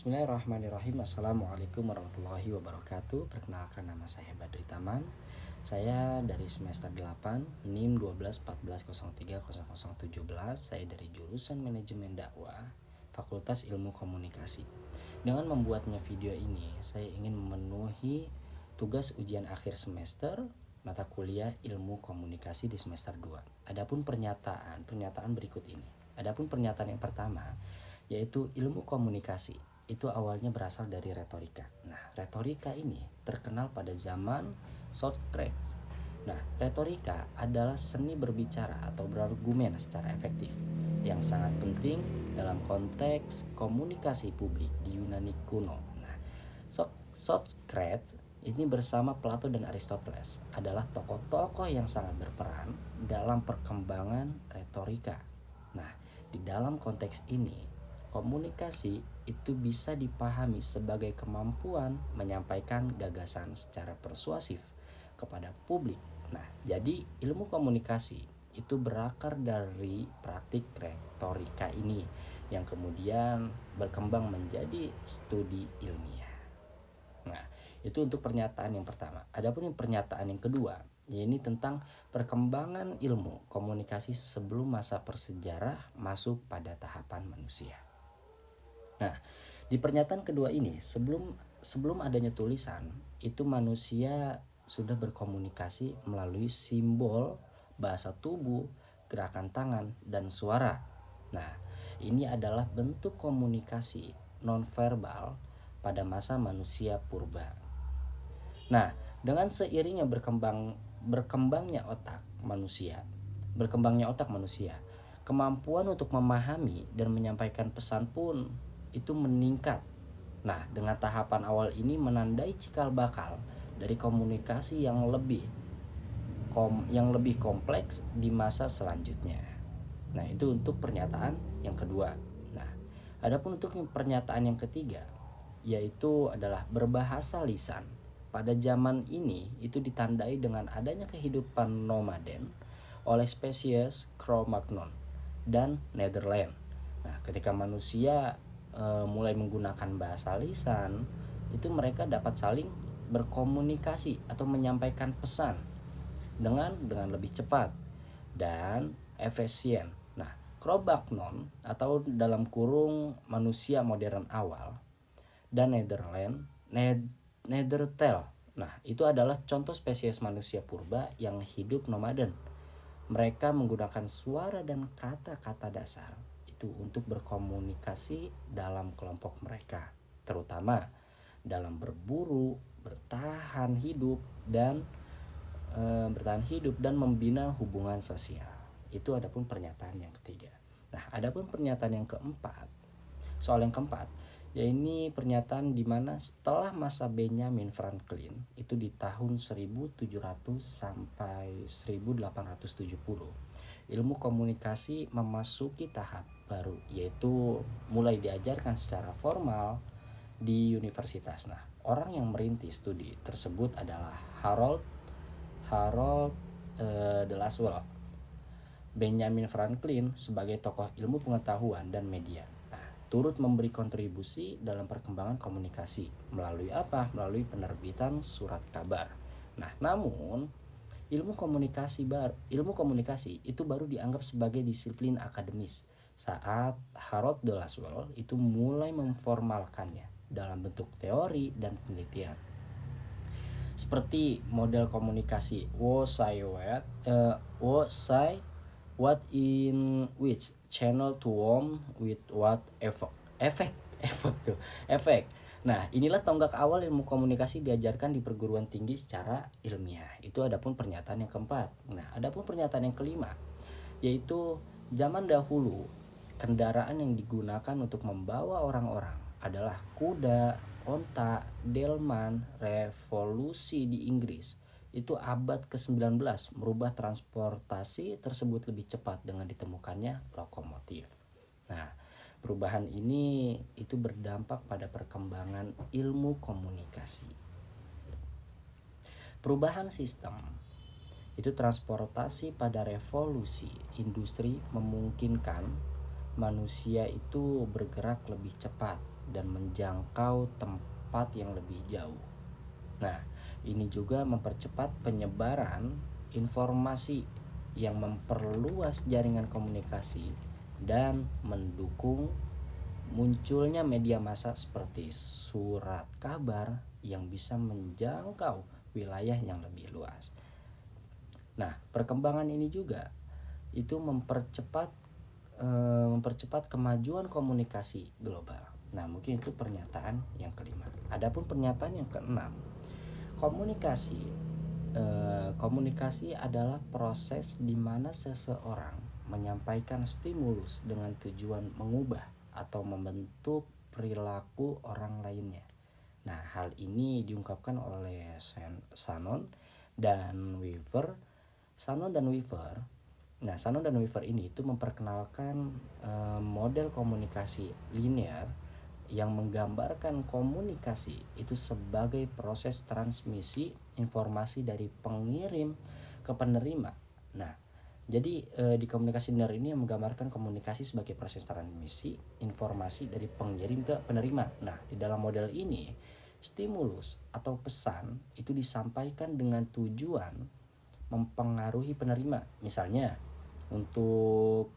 Bismillahirrahmanirrahim. Assalamualaikum warahmatullahi wabarakatuh. Perkenalkan, nama saya Badri Taman. Saya dari semester 8 NIM 1214103017. Saya dari jurusan Manajemen Dakwah, Fakultas Ilmu Komunikasi. Dengan membuatnya video ini, saya ingin memenuhi tugas ujian akhir semester mata kuliah Ilmu Komunikasi di semester 2. Adapun pernyataan berikut ini. Adapun pernyataan yang pertama, yaitu ilmu komunikasi itu awalnya berasal dari retorika. Nah, retorika ini terkenal pada zaman Socrates. Nah, retorika adalah seni berbicara atau berargumen secara efektif yang sangat penting dalam konteks komunikasi publik di Yunani kuno. Nah, Socrates ini bersama Plato dan Aristoteles adalah tokoh-tokoh yang sangat berperan dalam perkembangan retorika. Nah, di dalam konteks ini, komunikasi itu bisa dipahami sebagai kemampuan menyampaikan gagasan secara persuasif kepada publik. Nah, jadi ilmu komunikasi itu berakar dari praktik retorika ini yang kemudian berkembang menjadi studi ilmiah. Nah, itu untuk pernyataan yang pertama. Adapun yang pernyataan yang kedua, yaitu tentang perkembangan ilmu komunikasi sebelum masa prasejarah masuk pada tahapan manusia. Nah, di pernyataan kedua ini, sebelum adanya tulisan, itu manusia sudah berkomunikasi melalui simbol, bahasa tubuh, gerakan tangan, dan suara. Nah, ini adalah bentuk komunikasi nonverbal pada masa manusia purba. Nah, dengan seiringnya berkembangnya otak manusia, kemampuan untuk memahami dan menyampaikan pesan pun itu meningkat. Nah, dengan tahapan awal ini menandai cikal bakal dari komunikasi yang lebih kompleks di masa selanjutnya. Nah, itu untuk pernyataan yang kedua. Nah, adapun untuk pernyataan yang ketiga, yaitu adalah berbahasa lisan. Pada zaman ini itu ditandai dengan adanya kehidupan nomaden oleh spesies Cro-Magnon dan Netherland. Nah, ketika manusia mulai menggunakan bahasa lisan, itu mereka dapat saling berkomunikasi atau menyampaikan pesan dengan lebih cepat dan efisien. Nah, Cro-Magnon atau dalam kurung manusia modern awal dan Neanderthal. Nah, itu adalah contoh spesies manusia purba yang hidup nomaden. Mereka menggunakan suara dan kata-kata dasar itu untuk berkomunikasi dalam kelompok mereka, terutama dalam berburu, bertahan hidup dan membina hubungan sosial. Itu adapun pernyataan yang ketiga. Nah, adapun pernyataan yang keempat, soal yang keempat, yaitu pernyataan di mana setelah masa Benjamin Franklin itu di tahun 1700 sampai 1870, ilmu komunikasi memasuki tahap baru, yaitu mulai diajarkan secara formal di universitas. Nah, orang yang merintis studi tersebut adalah Harold de Lasalle. Benjamin Franklin sebagai tokoh ilmu pengetahuan dan media turut memberi kontribusi dalam perkembangan komunikasi melalui apa? Melalui penerbitan surat kabar. Nah, namun ilmu komunikasi itu baru dianggap sebagai disiplin akademis saat Harold de Lasalle itu mulai memformalkannya dalam bentuk teori dan penelitian. Seperti model komunikasi what in which channel to warm with what efek. Nah, inilah tonggak awal ilmu komunikasi diajarkan di perguruan tinggi secara ilmiah. Itu adapun pernyataan yang keempat. Nah, adapun pernyataan yang kelima, yaitu zaman dahulu kendaraan yang digunakan untuk membawa orang-orang adalah kuda, onta, delman. Revolusi di Inggris itu abad ke-19 merubah transportasi tersebut lebih cepat dengan ditemukannya lokomotif. Nah, perubahan ini itu berdampak pada perkembangan ilmu komunikasi. Perubahan sistem itu transportasi pada revolusi industri memungkinkan manusia itu bergerak lebih cepat dan menjangkau tempat yang lebih jauh. Nah, ini juga mempercepat penyebaran informasi yang memperluas jaringan komunikasi dan mendukung munculnya media massa seperti surat kabar yang bisa menjangkau wilayah yang lebih luas. Nah, perkembangan ini juga itu mempercepat kemajuan komunikasi global. Nah, mungkin itu pernyataan yang kelima. Adapun pernyataan yang keenam, komunikasi adalah proses di mana seseorang menyampaikan stimulus dengan tujuan mengubah atau membentuk perilaku orang lainnya. Nah, hal ini diungkapkan oleh Shannon dan Weaver. Shannon dan Weaver ini itu memperkenalkan model komunikasi linear yang menggambarkan komunikasi itu sebagai proses transmisi informasi dari pengirim ke penerima. Nah, jadi di komunikasi linear ini yang menggambarkan komunikasi sebagai proses transmisi informasi dari pengirim ke penerima. Nah, di dalam model ini stimulus atau pesan itu disampaikan dengan tujuan mempengaruhi penerima. Misalnya untuk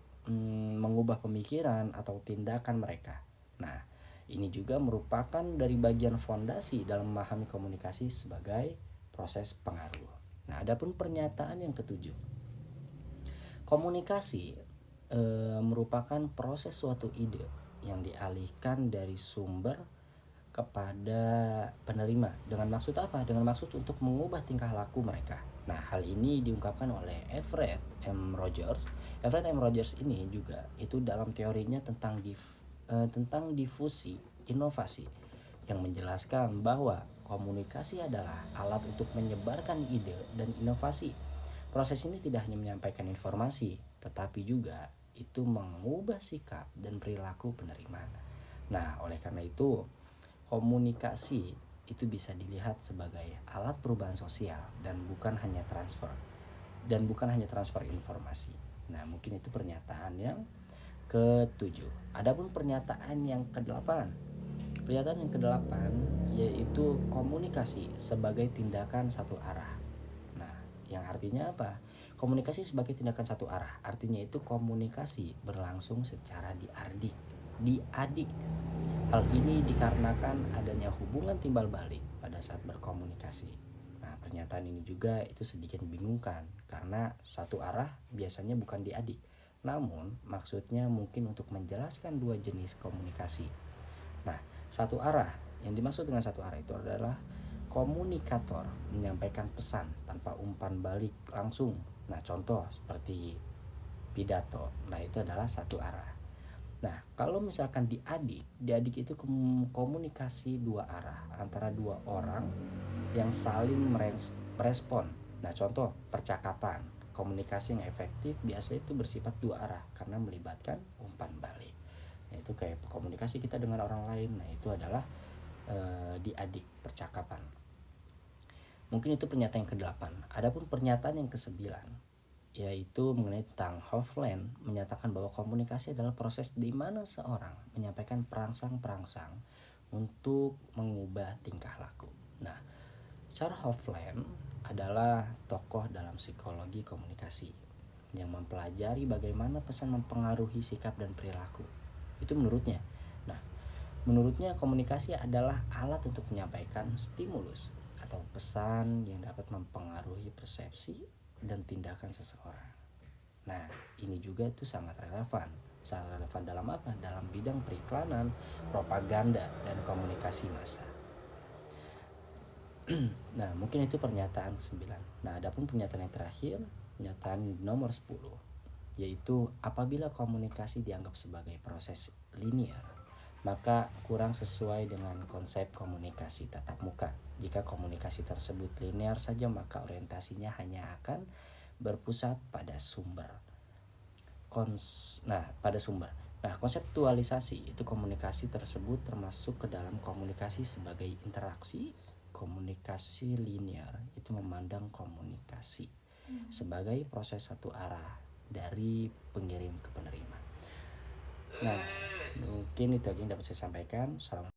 mengubah pemikiran atau tindakan mereka. Nah, ini juga merupakan dari bagian fondasi dalam memahami komunikasi sebagai proses pengaruh. Nah, adapun pernyataan yang ketujuh, komunikasi merupakan proses suatu ide yang dialihkan dari sumber kepada penerima dengan maksud apa? Dengan maksud untuk mengubah tingkah laku mereka. Nah, hal ini diungkapkan oleh Everett M. Rogers. Everett M. Rogers ini juga itu dalam teorinya tentang difusi inovasi yang menjelaskan bahwa komunikasi adalah alat untuk menyebarkan ide dan inovasi. Proses ini tidak hanya menyampaikan informasi, tetapi juga itu mengubah sikap dan perilaku penerima. Nah, oleh karena itu komunikasi itu bisa dilihat sebagai alat perubahan sosial dan bukan hanya transfer informasi. Nah, mungkin itu pernyataan yang ketujuh. Adapun pernyataan yang kedelapan. Pernyataan yang kedelapan yaitu komunikasi sebagai tindakan satu arah. Nah, yang artinya apa? Komunikasi sebagai tindakan satu arah. Artinya itu komunikasi berlangsung secara diadik. Hal ini dikarenakan adanya hubungan timbal balik pada saat berkomunikasi. Nah, pernyataan ini juga itu sedikit membingungkan karena satu arah biasanya bukan diadik. Namun, maksudnya mungkin untuk menjelaskan dua jenis komunikasi. Nah, satu arah, yang dimaksud dengan satu arah itu adalah komunikator menyampaikan pesan tanpa umpan balik langsung. Nah, contoh seperti pidato. Nah, itu adalah satu arah. Nah, kalau misalkan diadik itu komunikasi dua arah antara dua orang yang saling merespon. Nah, contoh percakapan, komunikasi yang efektif biasanya itu bersifat dua arah karena melibatkan umpan balik. Nah, itu kayak komunikasi kita dengan orang lain. Nah, itu adalah diadik percakapan. Mungkin itu pernyataan yang ke-8. Adapun pernyataan yang ke-9 yaitu mengenai tentang Hofland menyatakan bahwa komunikasi adalah proses di mana seorang menyampaikan perangsang-perangsang untuk mengubah tingkah laku. Nah, Charles Hofland adalah tokoh dalam psikologi komunikasi yang mempelajari bagaimana pesan mempengaruhi sikap dan perilaku. Itu menurutnya. Nah, menurutnya komunikasi adalah alat untuk menyampaikan stimulus atau pesan yang dapat mempengaruhi persepsi dan tindakan seseorang. Nah, ini juga itu sangat relevan. Sangat relevan dalam apa? Dalam bidang periklanan, propaganda, dan komunikasi massa. Nah, mungkin itu pernyataan 9. Nah, adapun pernyataan yang terakhir, pernyataan nomor 10, yaitu apabila komunikasi dianggap sebagai proses linear, maka kurang sesuai dengan konsep komunikasi tatap muka. Jika komunikasi tersebut linear saja, maka orientasinya hanya akan berpusat pada sumber. Nah, konseptualisasi itu komunikasi tersebut termasuk ke dalam komunikasi sebagai interaksi. Komunikasi linear itu memandang komunikasi sebagai proses satu arah dari pengirim ke penerima. Nah, mungkin itu aja yang dapat saya sampaikan. Salam.